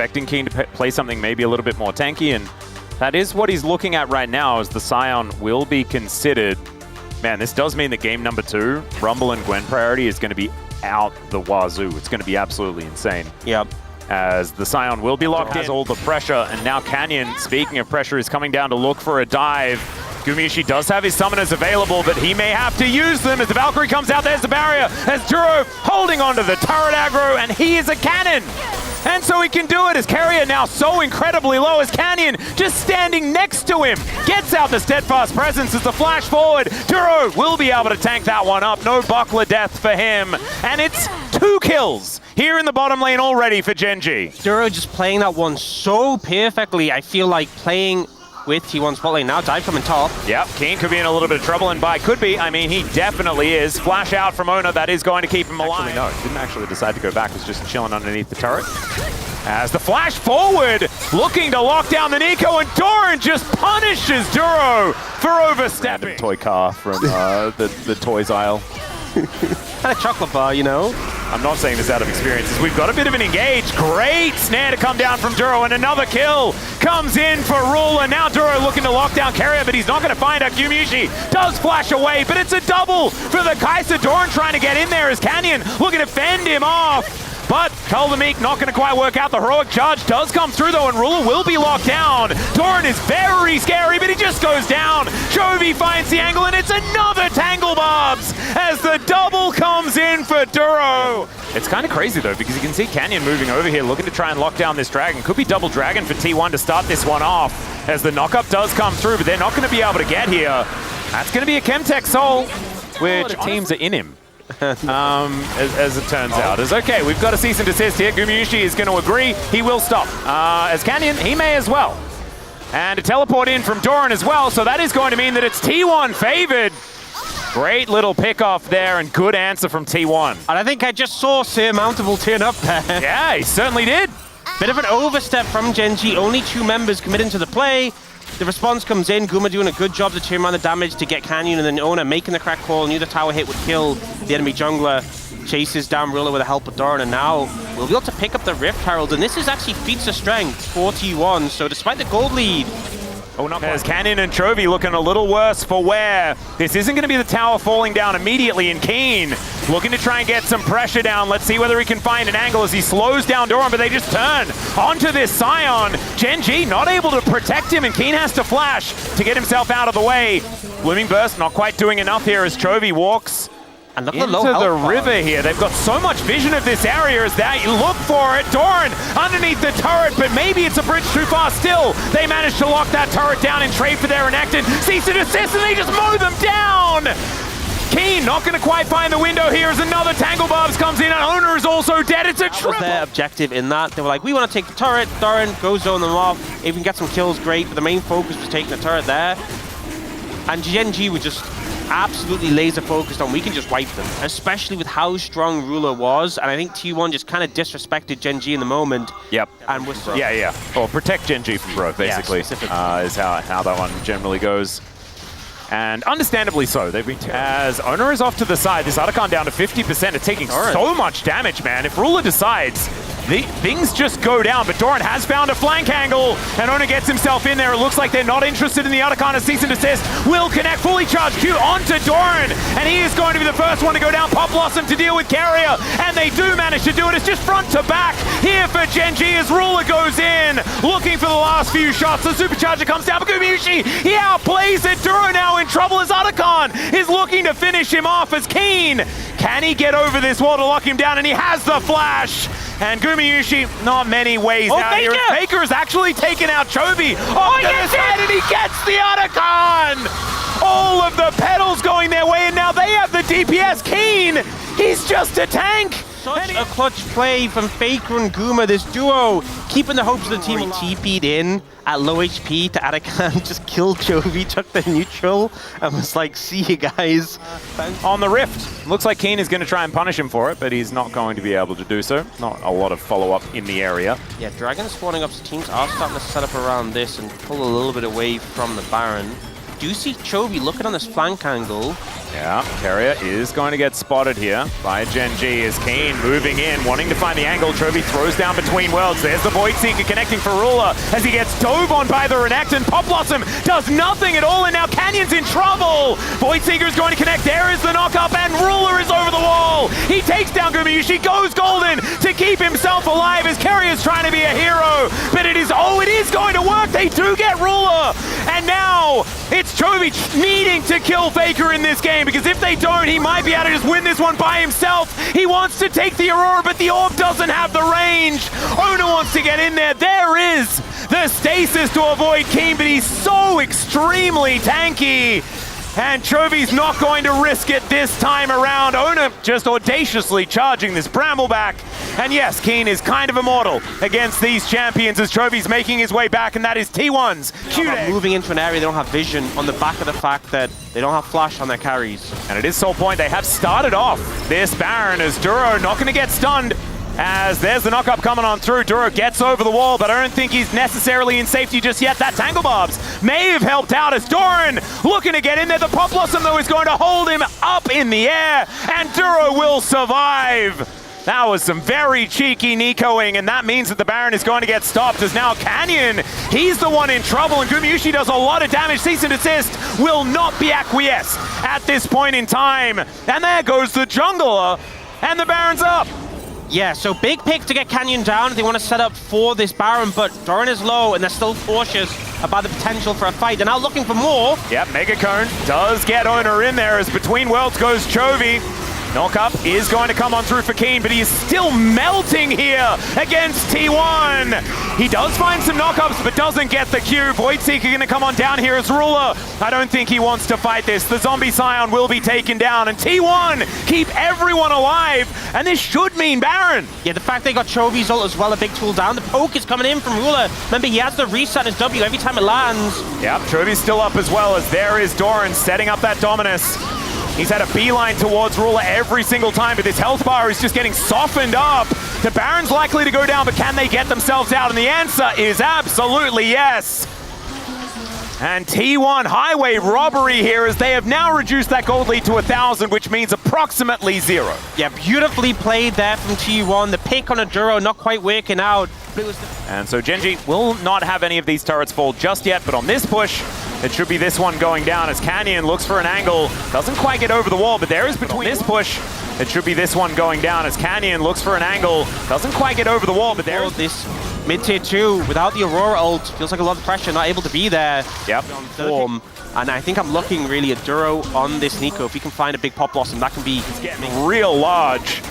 expecting Keen to play something maybe a little bit more tanky, and that is what he's looking at right now, as the Scion will be considered. Man, this does mean that game number 2, Rumble and Gwen priority, is going to be out the wazoo. It's going to be absolutely insane. Yep. As the Scion will be locked in. Has all the pressure, and now Canyon, speaking of pressure, is coming down to look for a dive. Gumayusi does have his summoners available, but he may have to use them as the Valkyrie comes out. There's the barrier, as Duro holding onto the turret aggro, and he is a cannon. And so he can do it, as Carrier now so incredibly low, as Canyon just standing next to him. Gets out the steadfast presence as the flash forward. Duro will be able to tank that one up. No buckler death for him. And it's 2 kills here in the bottom lane already for Gen.G. Duro just playing that one so perfectly. I feel like playing with T1 spot lane now. Dive coming top. Yep, Keen could be in a little bit of trouble, and by could be, I mean, he definitely is. Flash out from Ona, that is going to keep him alive. Actually, no, didn't actually decide to go back, was just chilling underneath the turret. As the flash forward, looking to lock down the Nico, and Doran just punishes Duro for overstepping. Random toy car from the toys aisle. And a chocolate bar, you know. I'm not saying this out of experience, as we've got a bit of an engage. Great snare to come down from Duro, and another kill comes in for Ruler. Now Duro looking to lock down Carrier, but he's not going to find her. Gumayusi does flash away, but it's a double for the Kaiser. Doran trying to get in there as Canyon looking to fend him off. But Kaldameek not going to quite work out. The heroic charge does come through though, and Ruler will be locked down. Doran is very scary, but he just goes down. Chovy finds the angle, and it's another Tangle Barbs as the double comes in for Duro. It's kind of crazy though, because you can see Canyon moving over here, looking to try and lock down this Dragon. Could be double Dragon for T1 to start this one off, as the knockup does come through, but they're not going to be able to get here. That's going to be a Chemtech Soul, which teams are in him. As it turns out. Is okay, we've got a cease and desist here. Gumayusi is going to agree. He will stop. As Canyon, he may as well. And a teleport in from Doran as well, so that is going to mean that it's T1 favored. Great little pick off there, and good answer from T1. And I think I just saw Surmountable turn up there. Yeah, he certainly did. Bit of an overstep from Gen.G. Only 2 members committing to the play. The response comes in, Guma doing a good job to turn around the damage to get Canyon, and then Ona making the crack call, knew the tower hit would kill the enemy jungler, chases down Ruler with the help of Doran, and now we'll be able to pick up the Rift Herald, and this is actually feats of strength for T1, so despite the gold lead, As Canyon and Chovy looking a little worse for wear. This isn't going to be the tower falling down immediately, and Keen looking to try and get some pressure down. Let's see whether he can find an angle as he slows down Doran, but they just turn onto this Scion. Gen.G not able to protect him, and Keen has to flash to get himself out of the way. Blooming Burst not quite doing enough here as Chovy walks and look into at the, the river here. They've got so much vision of this area as they look for it. Doran underneath the turret, but maybe it's a bridge too far still. They managed to lock that turret down and trade for their enacted cease and desist, and they just mow them down. Keen not going to quite find the window here as another Tangle Barbs comes in, and Owner is also dead. It's a triple. That was their objective in that. They were like, we want to take the turret. Doran goes zone them off. If we can get some kills, great. But the main focus was taking the turret there. And Gen.G were just absolutely laser focused on we can just wipe them, especially with how strong Ruler was. And I think T1 just kind of disrespected Gen.G in the moment. Yep. And was yeah. Or protect Gen.G from growth, basically, is how that one generally goes. And understandably so. They've been as Owner is off to the side. This Otacon down to 50%. It's taking so much damage, man. If Ruler decides, things just go down. But Doran has found a flank angle, and Owner gets himself in there. It looks like they're not interested in the Otacon. A cease and desist will connect. Fully charged Q onto Doran, and he is going to be the first one to go down. Pop Blossom to deal with Carrier, and they do manage to do it. It's just front to back here for Gen.G as Ruler goes in, looking for the last few shots. The supercharger comes down for Gumayusi. He outplays it. Duro now in trouble as Otacon is looking to finish him off as Keen. Can he get over this wall to lock him down? And he has the flash. And Gumayusi, not many ways out here. Faker has actually taken out Chovy off to the side, and he gets the Otacon! All of the pedals going their way, and now they have the DPS. Keen, he's just a tank! Such a clutch play from Faker and Guma, this duo, keeping the hopes of the team. TP'd in at low HP to Otacon, just killed Chovy, took the neutral, and was like, see you guys. On the Rift. Looks like Keen is going to try and punish him for it, but he's not going to be able to do so. Not a lot of follow-up in the area. Yeah, Dragon spawning up, so teams are starting to set up around this and pull a little bit away from the Baron. do see Chovy looking on this flank angle. Yeah, Carrier is going to get spotted here by Gen.G as Keen moving in, wanting to find the angle. Chovy throws down between worlds. There's the Void Seeker connecting for Ruler as he gets dove on by the Renekton. Pop Blossom does nothing at all, and now Canyon's in trouble. Void Seeker is going to connect. There is the knock-up, and Ruler is over the wall. He takes down Gumayusi, goes golden to keep himself alive as Carrier's trying to be a hero. But it is going to work. They do get Ruler. And now it's Chovy needing to kill Faker in this game, because if they don't, he might be able to just win this one by himself. He wants to take the Aurora, but the Orb doesn't have the range. Ona wants to get in there. There is the stasis to avoid Keen, but he's so extremely tanky. And Chovy's not going to risk it this time around. Ona just audaciously charging this Brambleback. And yes, Keen is kind of immortal against these champions as Chovy's making his way back, and that is T1's Q-Day. Moving into an area they don't have vision on the back of the fact that they don't have flash on their carries. And it is Soul Point. They have started off this Baron as Duro not going to get stunned. As there's the knock-up coming on through. Duro gets over the wall, but I don't think he's necessarily in safety just yet. That Tangle Barbs may have helped out as Doran looking to get in there. The Pop Blossom, though, is going to hold him up in the air, and Duro will survive. That was some very cheeky Nicoing, and that means that the Baron is going to get stopped as now Canyon, he's the one in trouble, and Gumayusi does a lot of damage. Cease and desist will not be acquiesced at this point in time. And there goes the jungler, and the Baron's up. Yeah, so big pick to get Canyon down. They want to set up for this Baron, but Doran is low, and they're still cautious about the potential for a fight. They're now looking for more. Yep, Mega Cone does get Ona in there as between worlds goes Chovy. Knock-up is going to come on through for Keen, but he is still melting here against T1. He does find some knock-ups, but doesn't get the Q. Void Seeker going to come on down here as Ruler. I don't think he wants to fight this. The Zombie Scion will be taken down, and T1 keep everyone alive, and this should mean Baron. Yeah, the fact they got Chovy's ult as well, a big tool down. The poke is coming in from Ruler. Remember, he has the reset his W every time it lands. Yep, Chovy's still up as well, as there is Doran setting up that Dominus. He's had a beeline towards Ruler every single time, but this health bar is just getting softened up. The Baron's likely to go down, but can they get themselves out? And the answer is absolutely yes. And T1 highway robbery here, as they have now reduced that gold lead to 1,000, which means approximately 0. Yeah, beautifully played there from T1. The pick on a Duro not quite working out. And so Gen.G will not have any of these turrets fall just yet, but on this push, it should be this one going down as Canyon looks for an angle. Doesn't quite get over the wall, but there is between this push, it should be this one going down as Canyon looks for an angle. Doesn't quite get over the wall, but there is this mid-tier 2 without the Aurora ult. Feels like a lot of pressure, not able to be there. Yep. Form. And I think I'm looking really at Duro on this Nico. If he can find a big Pop Blossom, that can be getting real large.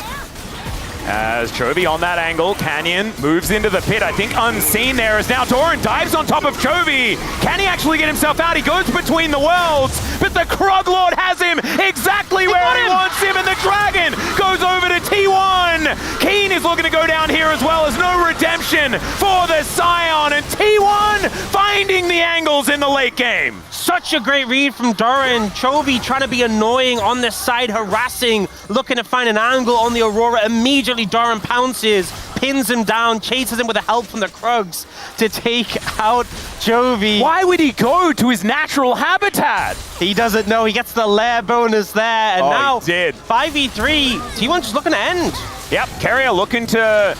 As Chovy on that angle, Canyon moves into the pit, I think unseen there, as now Doran dives on top of Chovy. Can he actually get himself out? He goes between the worlds, but the Krug Lord has him exactly where he wants him, and the Dragon goes over to T1. Keen is looking to go down here as well, as no redemption for the Scion, and T1 finding the angles in the late game. Such a great read from Doran. Chovy trying to be annoying on this side, harassing, looking to find an angle on the Aurora. Immediately Doran pounces, pins him down, chases him with the help from the Krugs to take out Chovy. Why would he go to his natural habitat? He doesn't know. He gets the lair bonus there, and now he did. 5v3. T1 just looking to end. Yep, Carrier looking to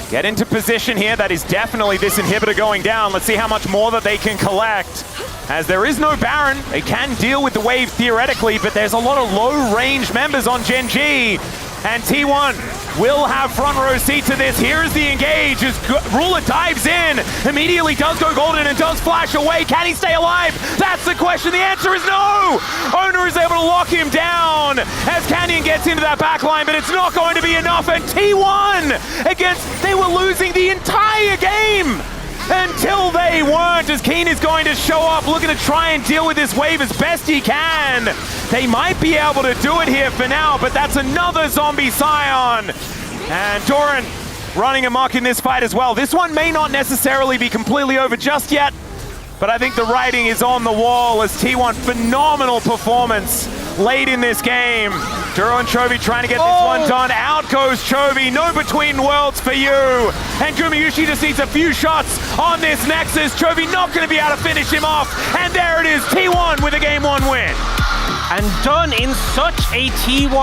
get into position here. That is definitely this inhibitor going down. Let's see how much more that they can collect. As there is no Baron, they can deal with the wave theoretically, but there's a lot of low-range members on Gen.G. And T1 will have front row seat to this. Here's the engage as Ruler dives in, immediately does go golden and does flash away. Can he stay alive? That's the question. The answer is no! Ona is able to lock him down as Canyon gets into that backline, but it's not going to be enough. And T1 they were losing the entire game until they weren't, as Keen is going to show up, looking to try and deal with this wave as best he can. They might be able to do it here for now, but that's another Zombie Scion. And Doran running amok in this fight as well. This one may not necessarily be completely over just yet, but I think the writing is on the wall as T1 phenomenal performance late in this game. Duro and Chovy trying to get this one done. Out goes Chovy. No between worlds for you. And Gumayusi just needs a few shots on this Nexus. Chovy not going to be able to finish him off. And there it is, T1 with a Game 1 win. And done in such a T1